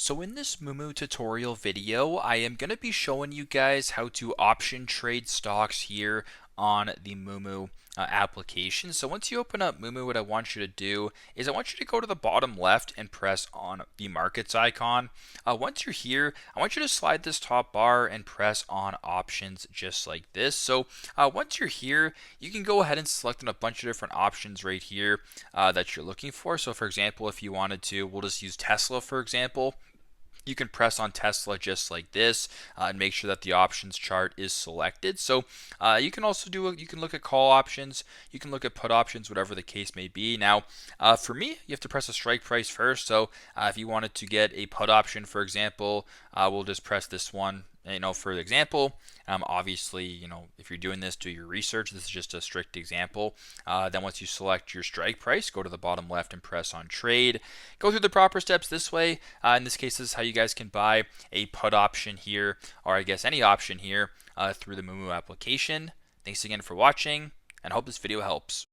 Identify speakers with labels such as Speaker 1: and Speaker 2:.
Speaker 1: So in this Moomoo tutorial video, I am going to be showing you guys how to option trade stocks here on the Moomoo application. So once you open up Moomoo, what I want you to do is I want you to go to the bottom left and press on the markets icon. Once you're here, I want you to slide this top bar and press on options just like this. So once you're here, you can go ahead and select on a bunch of different options right here that you're looking for. So for example, if you wanted to, we'll just use Tesla for example. You can press on Tesla just like this and make sure that the options chart is selected. So you can also you can look at call options, you can look at put options, whatever the case may be. Now, for me, you have to press a strike price first. So if you wanted to get a put option, for example, we'll just press this one. For example, obviously, if you're doing this, do your research. This is just a strict example. Then once you select your strike price, go to the bottom left and press on trade. Go through the proper steps this way. In this case, this is how you guys can buy a put option here, or I guess any option here through the Moomoo application. Thanks again for watching, and I hope this video helps.